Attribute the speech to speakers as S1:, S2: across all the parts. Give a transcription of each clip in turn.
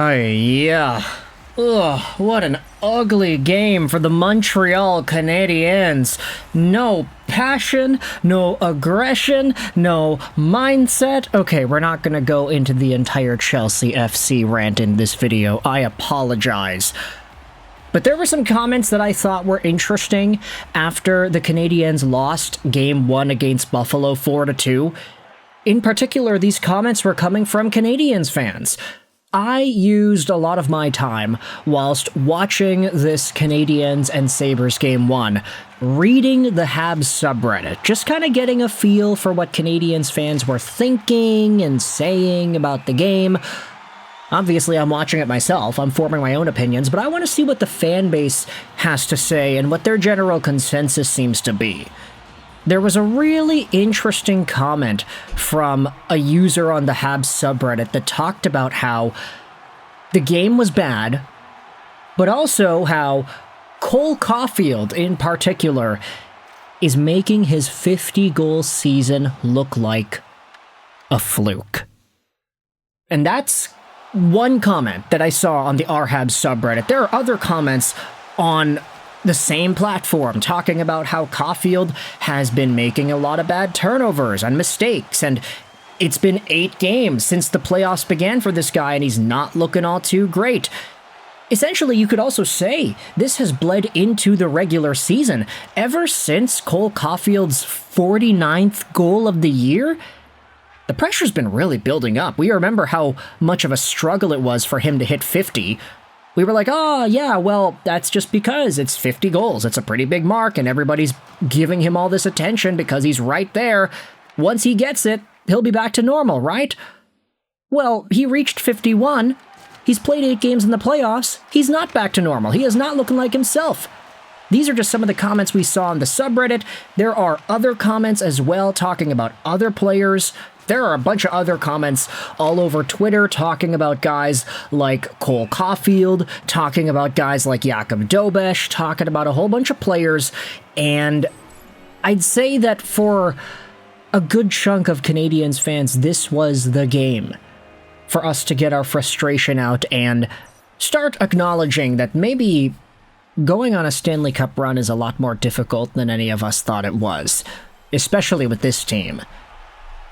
S1: Yeah. Ugh, what an ugly game for the Montreal Canadiens. No passion, no aggression, no mindset. Okay, we're not gonna go into the entire Chelsea FC rant in this video. I apologize. But there were some comments that I thought were interesting after the Canadiens lost Game 1 against Buffalo 4-2. In particular, these comments were coming from Canadiens fans. I used a lot of my time whilst watching this Canadiens and Sabres Game 1, reading the Habs subreddit, just kind of getting a feel for what Canadiens fans were thinking and saying about the game. Obviously, I'm watching it myself, I'm forming my own opinions, but I want to see what the fan base has to say and what their general consensus seems to be. There was a really interesting comment from a user on the Habs subreddit that talked about how the game was bad, but also how Cole Caufield, in particular, is making his 50-goal season look like a fluke. And that's one comment that I saw on the RHabs subreddit. There are other comments on the same platform talking about how Caufield has been making a lot of bad turnovers and mistakes, and it's been 8 games since the playoffs began for this guy and he's not looking all too great. Essentially, you could also say this has bled into the regular season. Ever since Cole Caufield's 49th goal of the year, the pressure's been really building up. We remember how much of a struggle it was for him to hit 50. We were like, oh, yeah, well, that's just because it's 50 goals. It's a pretty big mark, and everybody's giving him all this attention because he's right there. Once he gets it, he'll be back to normal, right? Well, he reached 51. He's played 8 games in the playoffs. He's not back to normal. He is not looking like himself. These are just some of the comments we saw on the subreddit. There are other comments as well talking about other players. There are a bunch of other comments all over Twitter talking about guys like Cole Caufield, talking about guys like Jakub Dobes, talking about a whole bunch of players, and I'd say that for a good chunk of Canadiens fans, this was the game for us to get our frustration out and start acknowledging that maybe going on a Stanley Cup run is a lot more difficult than any of us thought it was, especially with this team.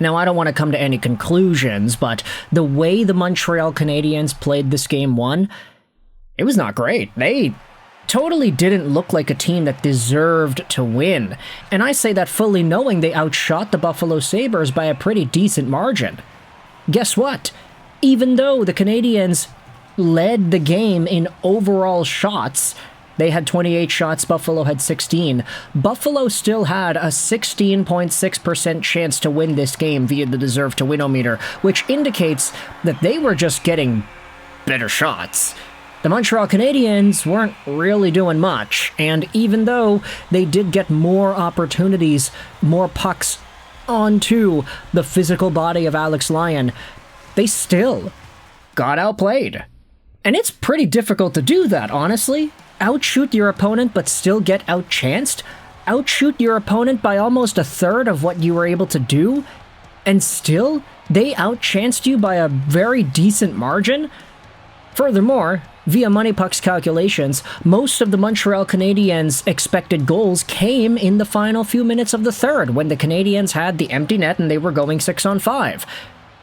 S1: Now, I don't want to come to any conclusions, but the way the Montreal Canadiens played this Game 1, it was not great. They totally didn't look like a team that deserved to win. And I say that fully knowing they outshot the Buffalo Sabres by a pretty decent margin. Guess what? Even though the Canadiens led the game in overall shots, they had 28 shots, Buffalo had 16. Buffalo still had a 16.6% chance to win this game via the deserve to win-o-meter, which indicates that they were just getting better shots. The Montreal Canadiens weren't really doing much, and even though they did get more opportunities, more pucks onto the physical body of Alex Lyon, they still got outplayed. And it's pretty difficult to do that, honestly. Outshoot your opponent but still get outchanced? Outshoot your opponent by almost a third of what you were able to do? And still, they outchanced you by a very decent margin? Furthermore, via Money Puck's calculations, most of the Montreal Canadiens' expected goals came in the final few minutes of the third, when the Canadiens had the empty net and they were going 6-on-5.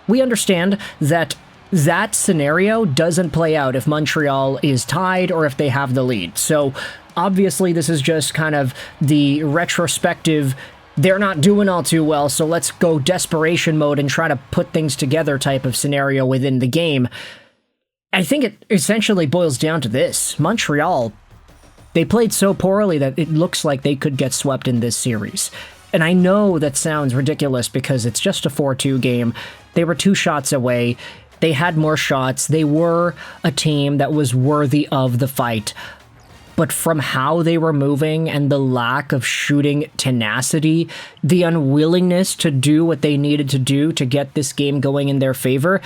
S1: We understand that that scenario doesn't play out if Montreal is tied or if they have the lead. So obviously this is just kind of the retrospective, they're not doing all too well, so let's go desperation mode and try to put things together type of scenario within the game. I think it essentially boils down to this. Montreal, they played so poorly that it looks like they could get swept in this series. And I know that sounds ridiculous because it's just a 4-2 game. They were 2 shots away. They had more shots. They were a team that was worthy of the fight. But from how they were moving and the lack of shooting tenacity, the unwillingness to do what they needed to do to get this game going in their favor,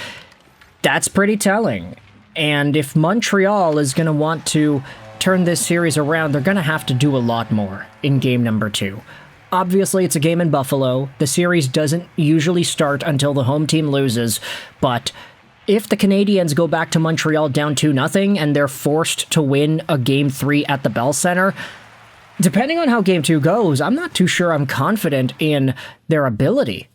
S1: that's pretty telling. And if Montreal is going to want to turn this series around, they're going to have to do a lot more in game number 2. Obviously, it's a game in Buffalo. The series doesn't usually start until the home team loses, but if the Canadiens go back to Montreal down 2-0 and they're forced to win a Game 3 at the Bell Center, depending on how Game 2 goes, I'm not too sure I'm confident in their ability.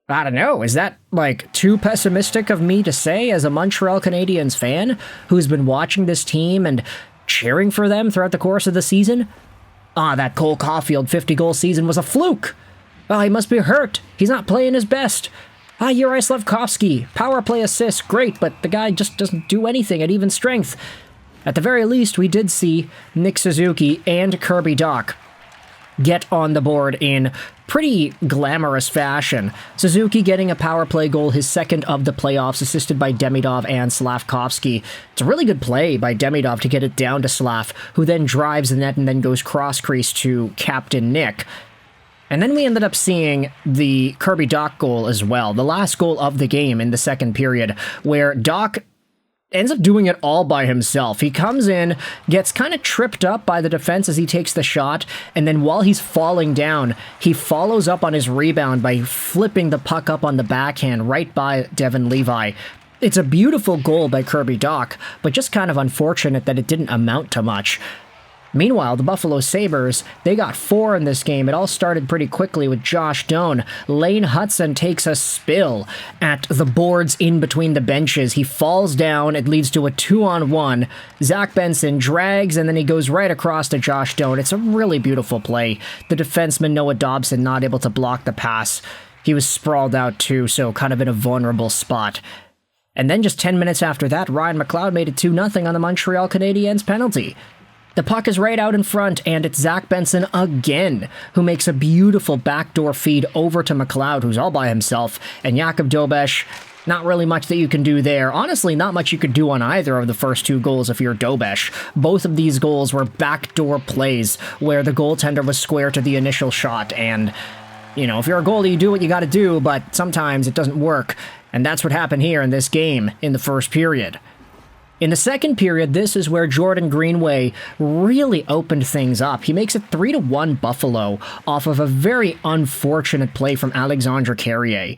S1: I don't know, is that, like, too pessimistic of me to say as a Montreal Canadiens fan who's been watching this team and cheering for them throughout the course of the season? That Cole Caufield 50-goal season was a fluke. He must be hurt. He's not playing his best. Yuri Slafkovsky, power play assist, great, but the guy just doesn't do anything at even strength. At the very least, we did see Nick Suzuki and Kirby Dach get on the board in pretty glamorous fashion. Suzuki getting a power play goal, his second of the playoffs, assisted by Demidov and Slafkovsky. It's a really good play by Demidov to get it down to Slav, who then drives the net and then goes cross-crease to Captain Nick. And then we ended up seeing the Kirby Dach goal as well, the last goal of the game in the second period, where Dach ends up doing it all by himself. He comes in, gets kind of tripped up by the defense as he takes the shot, and then while he's falling down, he follows up on his rebound by flipping the puck up on the backhand right by Devon Levi. It's a beautiful goal by Kirby Dach, but just kind of unfortunate that it didn't amount to much. Meanwhile, the Buffalo Sabres, they got 4 in this game. It all started pretty quickly with Josh Doan. Lane Hutson takes a spill at the boards in between the benches. He falls down. It leads to a 2-on-1. Zach Benson drags, and then he goes right across to Josh Doan. It's a really beautiful play. The defenseman Noah Dobson not able to block the pass. He was sprawled out too, so kind of in a vulnerable spot. And then just 10 minutes after that, Ryan McLeod made it 2-0 on the Montreal Canadiens penalty. The puck is right out in front, and it's Zach Benson again, who makes a beautiful backdoor feed over to McLeod, who's all by himself, and Jakub Dobes, not really much that you can do there. Honestly, not much you could do on either of the first 2 goals if you're Dobes. Both of these goals were backdoor plays, where the goaltender was square to the initial shot, and, you know, if you're a goalie, you do what you gotta do, but sometimes it doesn't work, and that's what happened here in this game in the first period. In the second period, this is where Jordan Greenway really opened things up. He makes it 3-1 Buffalo off of a very unfortunate play from Alexandre Carrier.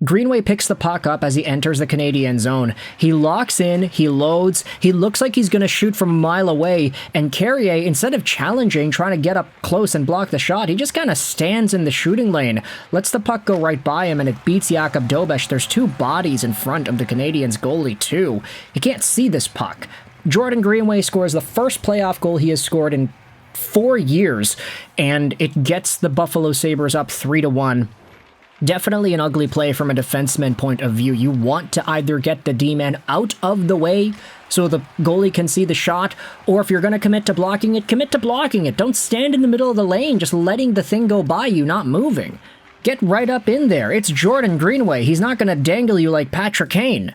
S1: Greenway picks the puck up as he enters the Canadian zone. He locks in, he loads, he looks like he's going to shoot from a mile away, and Carrier, instead of challenging, trying to get up close and block the shot, he just kind of stands in the shooting lane, lets the puck go right by him, and it beats Jakub Dobes. There's 2 bodies in front of the Canadiens goalie, too. He can't see this puck. Jordan Greenway scores the first playoff goal he has scored in 4 years, and it gets the Buffalo Sabres up 3-1. Definitely an ugly play from a defenseman point of view. You want to either get the D-man out of the way so the goalie can see the shot, or if you're going to commit to blocking it, commit to blocking it. Don't stand in the middle of the lane just letting the thing go by you, not moving. Get right up in there. It's Jordan Greenway. He's not going to dangle you like Patrick Kane.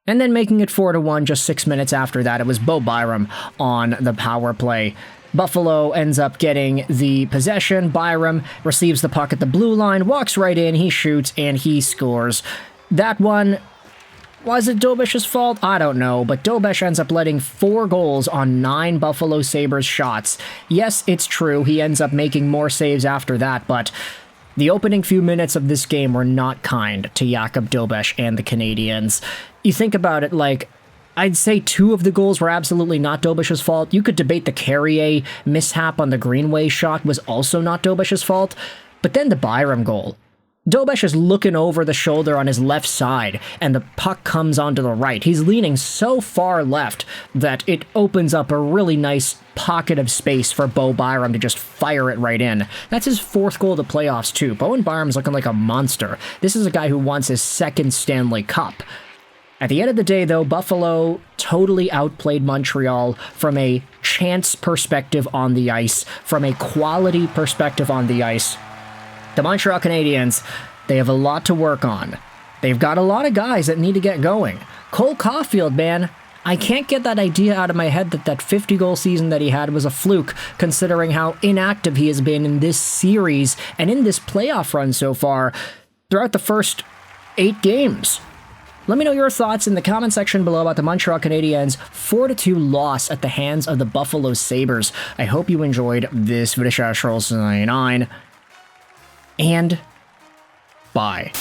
S1: And then making it 4-1 just 6 minutes after that, it was Bowen Byram on the power play. Buffalo ends up getting the possession. Byram receives the puck at the blue line, walks right in, he shoots, and he scores. That one, was it Dobes' fault? I don't know, but Dobes ends up letting 4 goals on 9 Buffalo Sabres shots. Yes, it's true, he ends up making more saves after that, but the opening few minutes of this game were not kind to Jakub Dobes and the Canadiens. You think about it, like, I'd say 2 of the goals were absolutely not Dobes' fault. You could debate the Carrier mishap on the Greenway shot was also not Dobes' fault. But then the Byram goal. Dobes is looking over the shoulder on his left side, and the puck comes onto the right. He's leaning so far left that it opens up a really nice pocket of space for Bowen Byram to just fire it right in. That's his 4th goal of the playoffs, too. Bowen Byram's looking like a monster. This is a guy who wants his 2nd Stanley Cup. At the end of the day, though, Buffalo totally outplayed Montreal from a chance perspective on the ice, from a quality perspective on the ice. The Montreal Canadiens, they have a lot to work on. They've got a lot of guys that need to get going. Cole Caufield, man, I can't get that idea out of my head that that 50-goal season that he had was a fluke, considering how inactive he has been in this series and in this playoff run so far throughout the first 8 games. Let me know your thoughts in the comment section below about the Montreal Canadiens' 4-2 loss at the hands of the Buffalo Sabres. I hope you enjoyed this video. And bye.